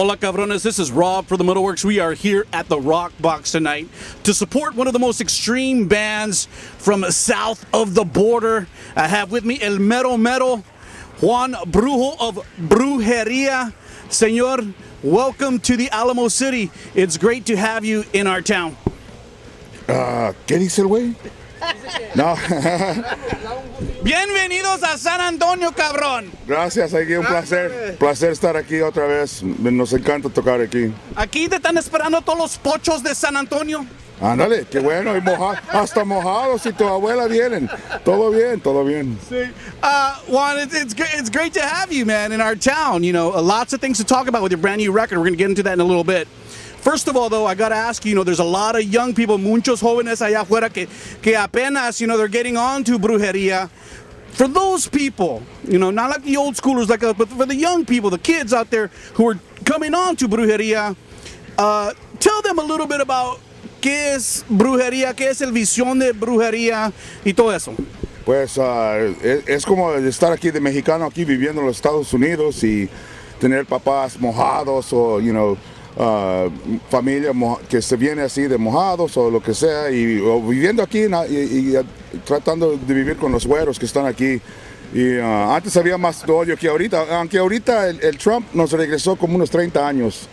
Hola cabrones, this is Rob for the MetalWorks. We are here at the Rock Box tonight to support one of the most extreme bands from south of the border. I have with me El Mero Mero, Juan Brujo of Brujeria. Señor, welcome to the Alamo City. It's great to have you in our town. ¿Qué dice el güey? No. Bienvenidos a San Antonio, cabrón. Gracias, aquí un placer estar aquí otra vez. Nos encanta tocar aquí. Aquí te están esperando todos los pochos de San Antonio. Ándale, qué bueno, y hasta mojados y tu abuela vienen. Todo bien, todo bien. Juan, it's great to have you, man, in our town. You know, lots of things to talk about with your brand new record. We're going to get into that in a little bit. First of all, though, I got to ask you, there's a lot of young people, muchos jóvenes allá afuera que apenas, they're getting on to brujeria. For those people, not like the old schoolers like us, but for the young people, the kids out there who are coming on to brujeria, tell them a little bit about qué es brujería, qué es el visión de brujería y todo eso. Pues es como estar aquí de mexicano, aquí viviendo en los Estados Unidos y tener papás mojados o, familia que se viene así de mojados o lo que sea o viviendo aquí y tratando de vivir con los güeros que están aquí y antes había más odio que ahorita, aunque ahorita el Trump nos regresó como unos 30 años.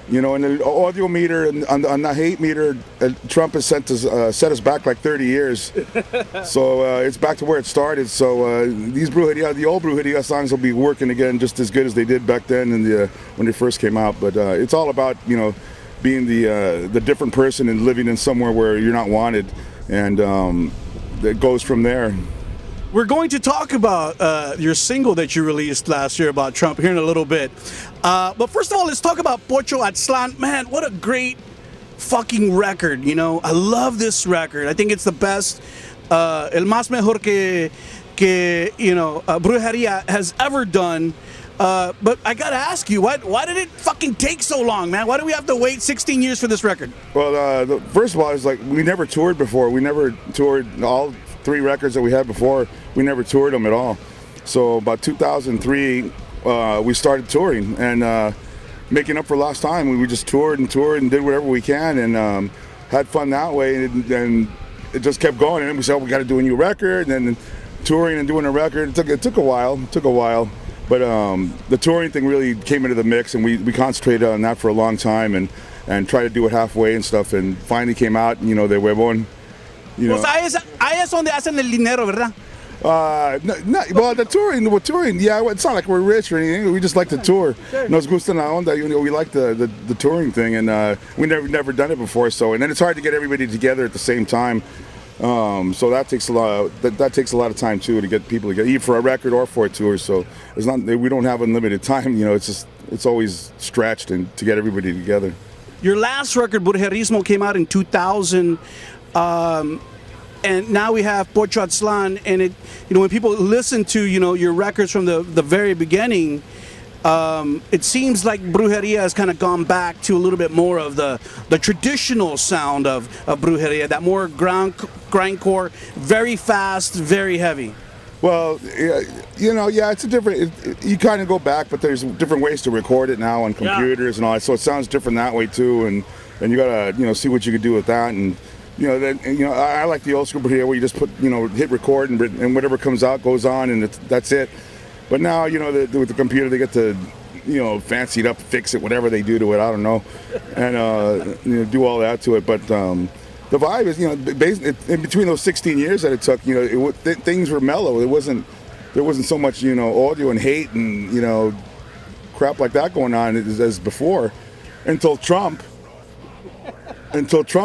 En el audio meter, on the hate meter, Trump has set us back like 30 years. So it's back to where it started. So these the old Brujeria songs will be working again just as good as they did back then when they first came out. But it's all about, being the different person and living in somewhere where you're not wanted. And it goes from there. We're going to talk about your single that you released last year about Trump here in a little bit. But first of all, let's talk about Pocho Aztlán. Man, what a great fucking record, I love this record. I think it's the best, el más mejor que Brujeria has ever done. But I gotta ask you, why did it fucking take so long, man? Why do we have to wait 16 years for this record? Well, first of all, it's like we never toured before. We never toured all 3 records that we had before. We never toured them at all. So about 2003, we started touring and making up for lost time. We just toured and did whatever we can and had fun that way. And it just kept going. And then we said, we got to do a new record. And then touring and doing a record. It took a while. But the touring thing really came into the mix, and we concentrated on that for a long time and tried to do it halfway and stuff. And finally came out, de huevón. Pues ahí es donde hacen el dinero, ¿verdad? Well, the touring, yeah, it's not like we're rich or anything. We just like to tour. Nos gusta la onda. We like the touring thing, and we never done it before. So, and then it's hard to get everybody together at the same time. So that takes a lot. That takes a lot of time too to get people together, either for a record or for a tour. So it's not. We don't have unlimited time. It's always stretched and to get everybody together. Your last record, Brujerismo, came out in 2000. And now we have Pocho Aztlán, and it, when people listen to, your records from the very beginning, it seems like Brujeria has kind of gone back to a little bit more of the traditional sound of Brujeria, that more grindcore, very fast, very heavy. Well, it's a different. You kind of go back, but there's different ways to record it now on computers and all that, so it sounds different that way too. And you gotta, see what you can do with that. And I like the old school here where you just put, hit record and whatever comes out goes on and that's it. But now, with the computer, they get to, fancy it up, fix it, whatever they do to it, I don't know, and do all that to it. But the vibe is, in between those 16 years that it took, things were mellow. There wasn't so much, audio and hate and crap like that going on as before, until Trump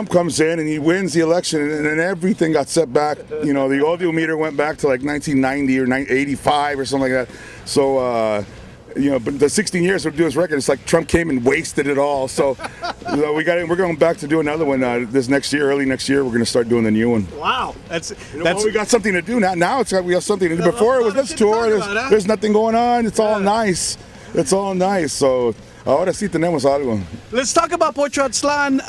comes in and he wins the election, and then everything got set back. The audio meter went back to like 1990 or 85 or something like that. So, but the 16 years we're doing this record, it's like Trump came and wasted it all. So, we're going back to do another one this next year, early next year. We're going to start doing the new one. Wow, that's we got something to do now. Now we have something to do. Before it was let's tour. There's nothing going on. It's all nice. So. Ahora sí tenemos algo. Let's talk about Pocho Aztlán.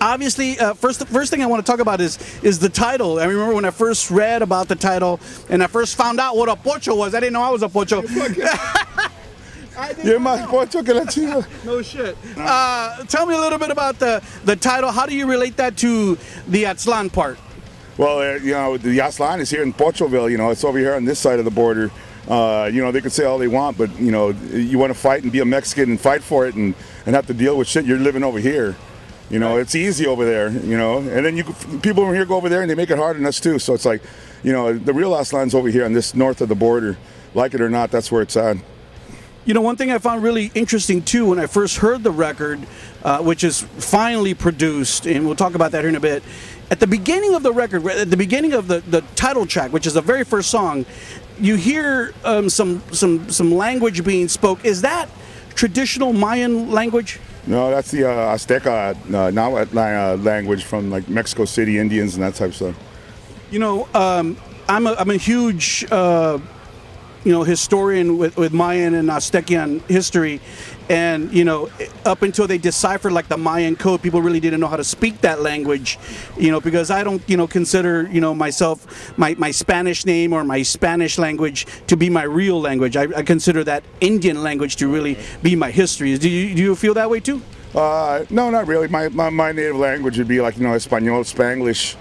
Obviously, first thing I want to talk about is the title. I remember when I first read about the title and I first found out what a pocho was. I didn't know I was a pocho. You're más pocho que la chinga. No shit. Tell me a little bit about the title. How do you relate that to the Aztlan part? Well, you know, the Aztlan is here in Pochoville. You know, it's over here on this side of the border. You know, they could say all they want, but you know, you want to fight and be a Mexican and fight for it and have to deal with shit. You're living over here. You know, it's easy over there. You know, and then people from here go over there and they make it hard on us too. So it's like, you know, the real Aztlan's over here on this north of the border. Like it or not, that's where it's at. You know, one thing I found really interesting too when I first heard the record, which is finally produced, and we'll talk about that here in a bit. At the beginning of the record, at the beginning of the title track, which is the very first song, you hear some language being spoke. Is that traditional Mayan language? No, that's the Azteca language from like Mexico City Indians and that type of stuff. You know, I'm a huge historian with Mayan and Aztecian history, and you know, up until they deciphered like the Mayan code, people really didn't know how to speak that language, you know, because I don't, you know, consider, you know, myself, my Spanish name or my Spanish language to be my real language. I consider that Indian language to really be my history. Do you feel that way too? No, not really. My native language would be like, you know, Espanol, Spanglish,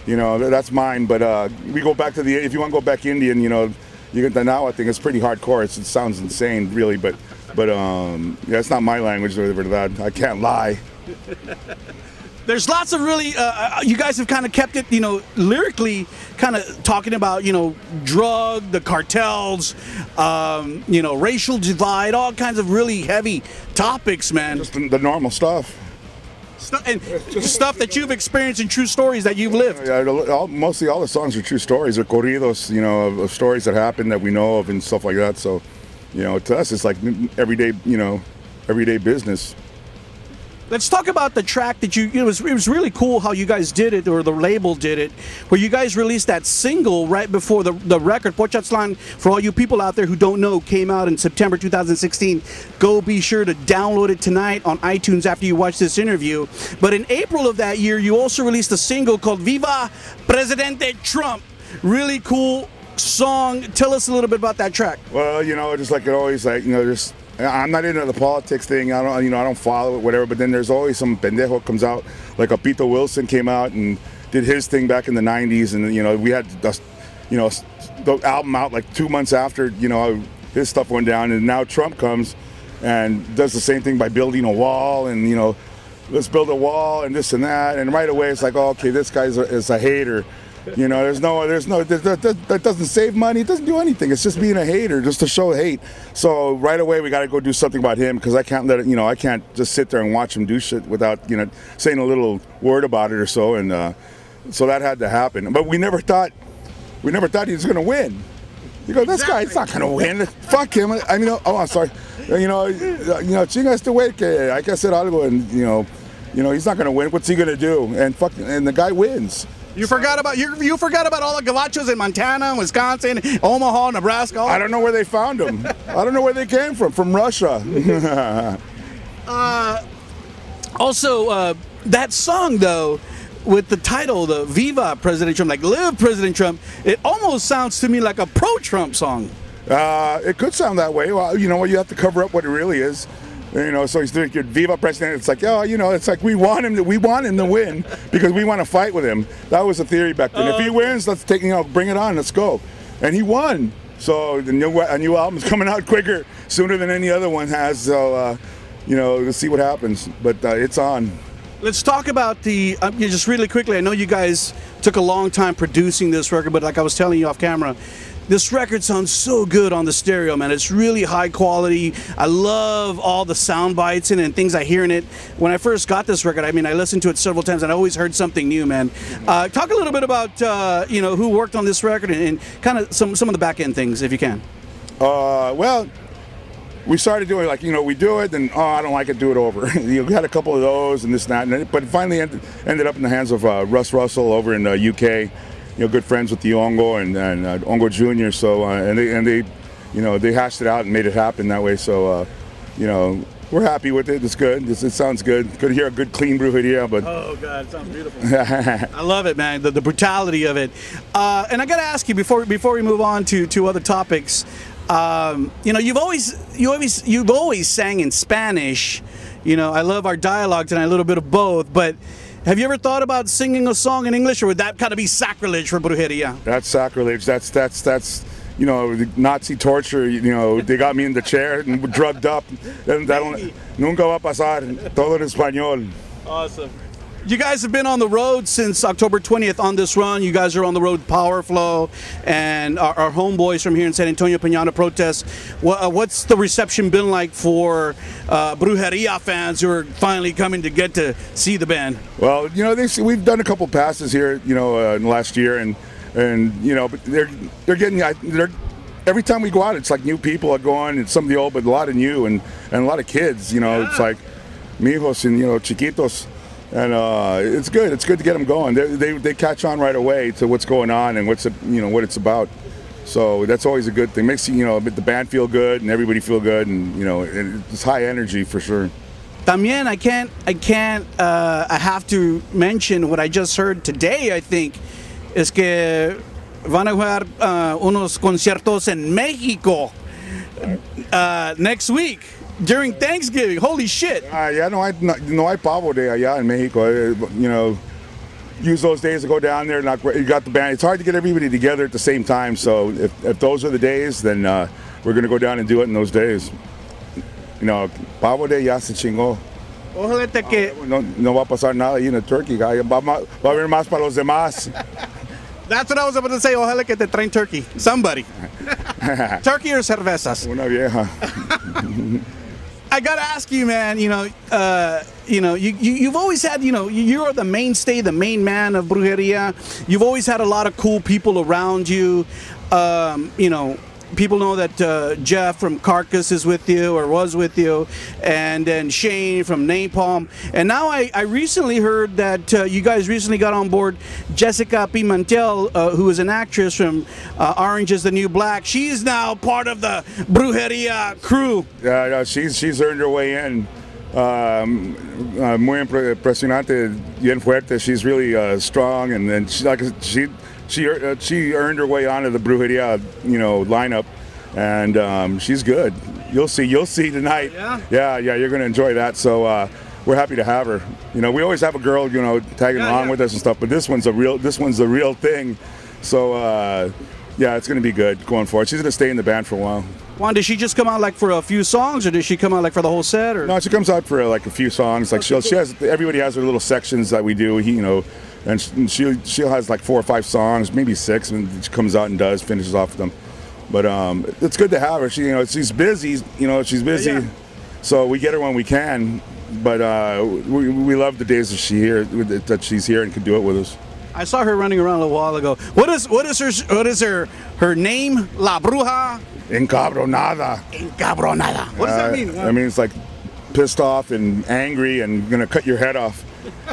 you know, that's mine. But we go back to if you want to go back Indian, you know, you get the now. I think it's pretty hardcore. It sounds insane, really, but yeah, it's not my language or that. I can't lie. There's lots of really, you guys have kind of kept it, you know, lyrically kind of talking about, you know, the cartels, you know, racial divide, all kinds of really heavy topics, man. Just the normal stuff. Stuff that you've experienced and true stories that you've lived. Yeah, mostly all the songs are true stories or corridos, you know, of stories that happen that we know of and stuff like that. So, you know, to us, it's like everyday business. Let's talk about the track that it was really cool how you guys did it, or the label did it, where you guys released that single right before the record. Pochatzlan, for all you people out there who don't know, came out in September 2016. Go be sure to download it tonight on iTunes after you watch this interview. But in April of that year, you also released a single called Viva Presidente Trump. Really cool song. Tell us a little bit about that track. Well, you know, just like it always, like, you know, just I'm not into the politics thing. I don't follow it, whatever. But then there's always some pendejo comes out, like Pito Wilson came out and did his thing back in the '90s, and you know, we had the album out like 2 months after, you know, his stuff went down, and now Trump comes and does the same thing by building a wall, and you know, let's build a wall and this and that, and right away it's like, oh, okay, this guy is a hater. You know, that doesn't save money. It doesn't do anything. It's just being a hater, just to show hate. So right away we got to go do something about him, because I can't let it. You know, I can't just sit there and watch him do shit without, you know, saying a little word about it or so. And so that had to happen. But we never thought he was going to win. You go, this guy's not going to win. Fuck him. I mean, oh, I'm sorry. You know, chinga este güey que hay que hacer algo, and you know, he's not going to win. What's he going to do? And the guy wins. You forgot about all the gavachos in Montana, Wisconsin, Omaha, Nebraska. I don't know where they found them. I don't know where they came from Russia. Also, that song though, with the title, the Viva President Trump, like Live President Trump, it almost sounds to me like a pro-Trump song. It could sound that way. Well, you know, you have to cover up what it really is. You know, so he's doing Viva President. It's like, oh, you know, it's like we want him to win because we want to fight with him. That was the theory back then. If he wins, let's bring it on, let's go. And he won. So a new album's coming out sooner than any other one has. So, you know, let's see what happens. But it's on. Let's talk about just really quickly. I know you guys took a long time producing this record, but like I was telling you off camera, this record sounds so good on the stereo, man. It's really high quality. I love all the sound bites and things I hear in it. When I first got this record, I mean, I listened to it several times and I always heard something new, man. Talk a little bit about, you know, who worked on this record and kind of some of the back end things, if you can. Well, we started doing, like, you know, we do it, then, oh, I don't like it, do it over. We had a couple of those and this and that, but it finally ended up in the hands of Russ Russell over in the UK. You know, good friends with the Ongo and Ongo Jr. So and they, you know, they hashed it out and made it happen that way. So, you know, we're happy with it. It's good. It sounds good. Good to hear a good clean BRUJERIA, but oh god, it sounds beautiful. I love it, man. The brutality of it. And I got to ask you before we move on to other topics. You've always sang in Spanish. I love our dialect and a little bit of both. But have you ever thought about singing a song in English, or would that kind of be sacrilege for Brujeria? That's sacrilege. That's the Nazi torture. They got me in the chair and drugged up. Nunca va a pasar. Todo en español. Awesome. You guys have been on the road since October 20th on this run. You guys are on the road Power Flow and our homeboys from here in San Antonio, Piñata Protest. What's the reception been like for Brujeria fans who are finally coming to get to see the band? Well, we've done a couple passes here, in the last year, and but they're getting every time we go out, it's like new people are going, and some of the old, but a lot of new and a lot of kids. It's like mijos and chiquitos. And it's good. It's good to get them going. They catch on right away to what's going on and what it's about. So that's always a good thing. Makes the band feel good and everybody feel good, and it's high energy for sure. También I have to mention what I just heard today. I think es que van a jugar unos conciertos en México next week. During Thanksgiving, holy shit! No hay pavo day allá in Mexico. Use those days to go down there. You got the band. It's hard to get everybody together at the same time. So if those are the days, then we're gonna go down and do it in those days. Pavo day ya se chingó. Ojalá que no va a pasar nada ahí en el turkey. Va a haber más para los demás. That's what I was about to say. Ojalá que te traen turkey. Somebody. Turkey or cervezas? Una vieja. I gotta ask you, man. You've always had, you're the mainstay, the main man of Brujeria. You've always had a lot of cool people around you. People know that Jeff from Carcass is with you, or was with you, and then Shane from Napalm. And now I recently heard that you guys recently got on board Jessica Pimentel, who is an actress from Orange is the New Black. She's now part of the Brujeria crew. Yeah, she's earned her way in. Muy impresionante, bien fuerte. She's really strong, and then she earned her way onto the Brujeria, lineup, and she's good. You'll see tonight. Yeah, you're gonna enjoy that. So we're happy to have her. We always have a girl, tagging along with us and stuff, but this one's the real thing. So it's gonna be good going forward. She's gonna stay in the band for a while. Juan, does she just come out like for a few songs, or does she come out like for the whole set? Or? No, she comes out for like a few songs. Like she has, everybody has their little sections that we do. And she'll has like 4 or 5 songs, maybe 6, and she comes out and finishes off with them. But it's good to have her. She's busy. She's busy, Yeah. So we get her when we can. But we love the days that she's here and can do it with us. I saw her running around a little while ago. What is her name? La Bruja. Encabronada. What does that mean? I mean, it's like pissed off and angry and gonna cut your head off.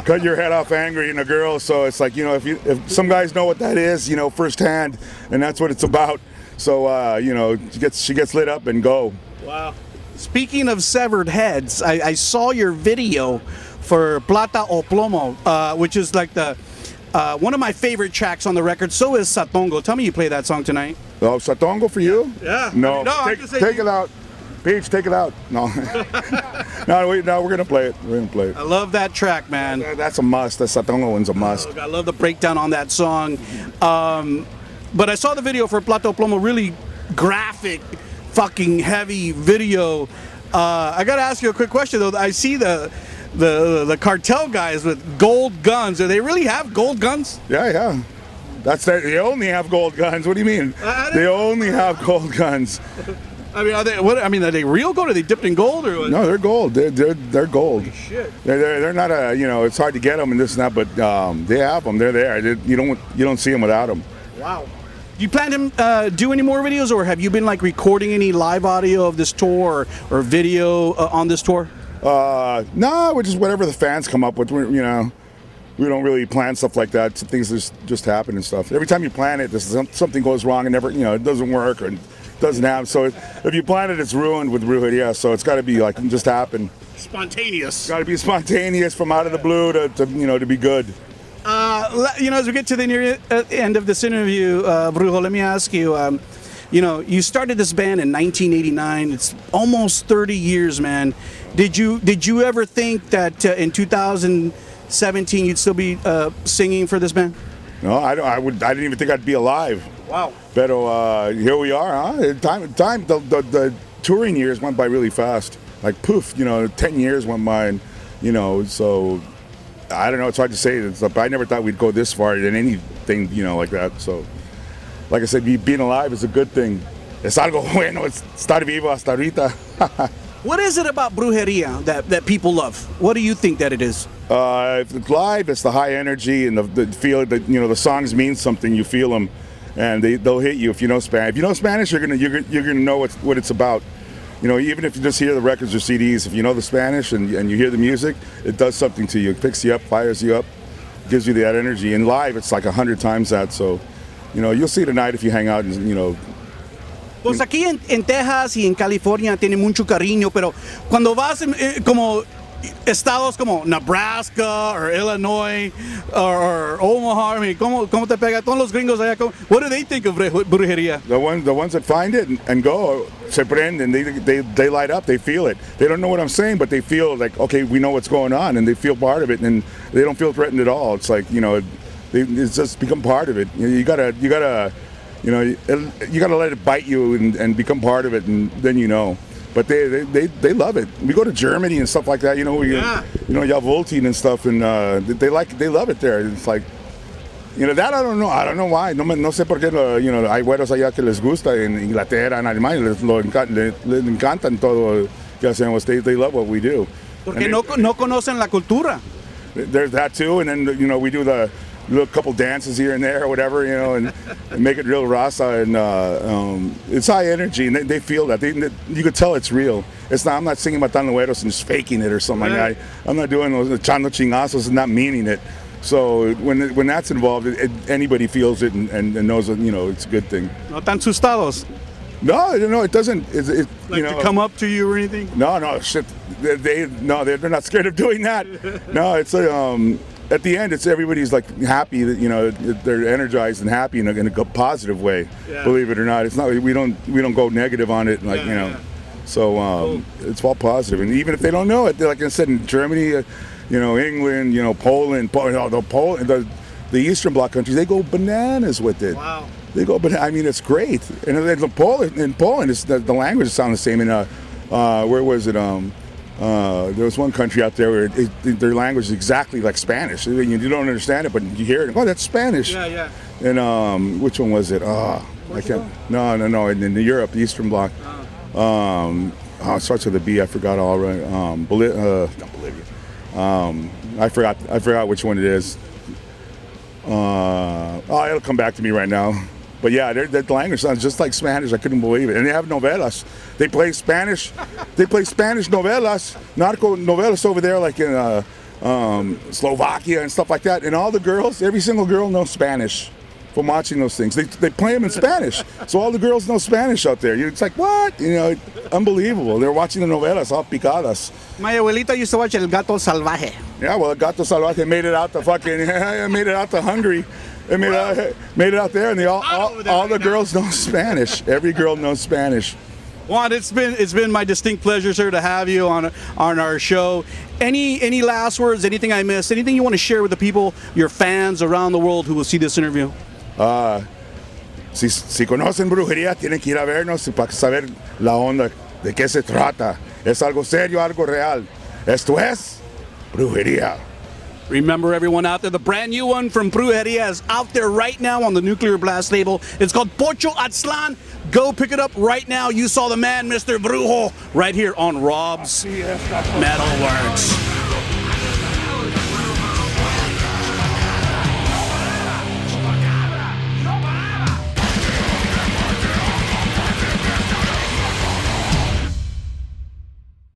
Cut your head off angry in a girl. So it's like, if some guys know what that is, firsthand, and that's what it's about. So she gets lit up and go. Wow. Speaking of severed heads, I saw your video for Plata O Plomo, which is like the one of my favorite tracks on the record. So is Satongo. Tell me you play that song tonight. Oh, Satongo for you? Yeah. No. Take it out. Peach, take it out. No. No, we're gonna play it. We're gonna play it. I love that track, man. That's a must. The Satongo one's a must. I love the breakdown on that song. But I saw the video for Plata O Plomo, really graphic, fucking heavy video. I gotta ask you a quick question though. I see the cartel guys with gold guns. Do they really have gold guns? Yeah. They only have gold guns. What do you mean? They only have gold guns. I mean, are they real gold? Are they dipped in gold or what? No, they're gold. They're gold. Holy shit. They're not it's hard to get them and this and that, but they have them. They're there. You don't see them without them. Wow. Do you plan to do any more videos, or have you been like recording any live audio of this tour or video on this tour? No, we're just whatever the fans come up with. We don't really plan stuff like that. Some things just happen and stuff. Every time you plan it, something goes wrong and never, it doesn't work or doesn't happen. So if you plan it, it's ruined with Brujeria. So it's got to be like just happen. Spontaneous. Got to be spontaneous from out of the blue to be good. As we get to the near end of this interview, Brujo, let me ask you. You know, you started this band in 1989. It's almost 30 years, man. Did you ever think that in 2017 you'd still be singing for this band? No, I didn't even think I'd be alive. Wow. Pero here we are, huh? The touring years went by really fast. Like poof, 10 years went by, and so I don't know. It's hard to say. I never thought we'd go this far in anything, like that. So, like I said, being alive is a good thing. Es algo bueno. Estar vivo hasta ahorita. What is it about Brujeria that people love? What do you think that it is? If it's live, it's the high energy and the feel that the songs mean something. You feel them, and they'll hit you if you know Spanish. If you know Spanish, you're gonna know what it's about. Even if you just hear the records or CDs, if you know the Spanish and you hear the music, it does something to you. It picks you up, fires you up, gives you that energy. And live, it's like 100 times that. So, you'll see tonight if you hang out and. Pues aquí en Texas y en California tiene mucho cariño, pero cuando vas como estados como Nebraska or Illinois or Omaha, I mean, ¿cómo te pega? Todos los gringos allá, what do they think of Brujeria? The ones that find it and go, se prenden, they light up, they feel it. They don't know what I'm saying, but they feel like, okay, we know what's going on, and they feel part of it, and they don't feel threatened at all. It's like, it's just become part of it. You gotta let it bite you and become part of it, and then But they love it. We go to Germany and stuff like that. Javoltin and stuff, and they love it there. It's like, that I don't know. I don't know why. No sé por qué. Hay güeros allá que les gusta en Inglaterra, en Alemania, les encantan todo que hacemos. They love what we do. Porque no conocen la cultura. There's that too, and then we do the little couple dances here and there or whatever, and make it real rasa, and it's high energy, and they feel that. You could tell it's real. I'm not singing Matando Güeros and just faking it or something like that. I'm not doing those echando chingazos and not meaning it. So when that's involved, anybody feels it and knows that it's a good thing. No tan asustados. No, it doesn't. To come up to you or anything? No, shit. They're not scared of doing that. No, it's at the end, it's everybody's like happy that they're energized and happy in a positive way. Yeah. Believe it or not, it's not. We don't go negative on it, So cool. It's all positive, and even if they don't know it, like I said, in Germany, England, Poland, the Eastern Bloc countries, they go bananas with it. Wow. They go, but I mean, it's great. And in Poland, the languages sound the same. Where was it? There was one country out there where their language is exactly like Spanish. You don't understand it, but you hear it. Oh, that's Spanish. Yeah. And which one was it? I can't. No. In Europe, the Eastern Bloc. It starts with a B. I forgot all right. Not Bolivia. I forgot which one it is. It'll come back to me right now. But yeah, the language sounds just like Spanish. I couldn't believe it. And they have novelas. They play Spanish. They play Spanish novelas, narco novelas over there, like in Slovakia and stuff like that. And all the girls, every single girl knows Spanish from watching those things. They play them in Spanish, so all the girls know Spanish out there. It's like, what? Unbelievable. They're watching the novelas, all picadas. My abuelita used to watch El Gato Salvaje. Yeah, well, El Gato Salvaje made it out to made it out to Hungary. They made it out there, and all the girls know Spanish. Every girl knows Spanish. Juan, it's been my distinct pleasure, sir, to have you on our show. Any last words? Anything I missed? Anything you want to share with the people, your fans around the world who will see this interview? Si conocen Brujería, tienen que ir a vernos para saber la onda, de qué se trata. Es algo serio, algo real. Esto es Brujería. Remember, everyone out there, the brand new one from Brujeria is out there right now on the Nuclear Blast label. It's called Pocho Atzlan. Go pick it up right now. You saw the man, Mr. Brujo, right here on Rob's MetalWorks.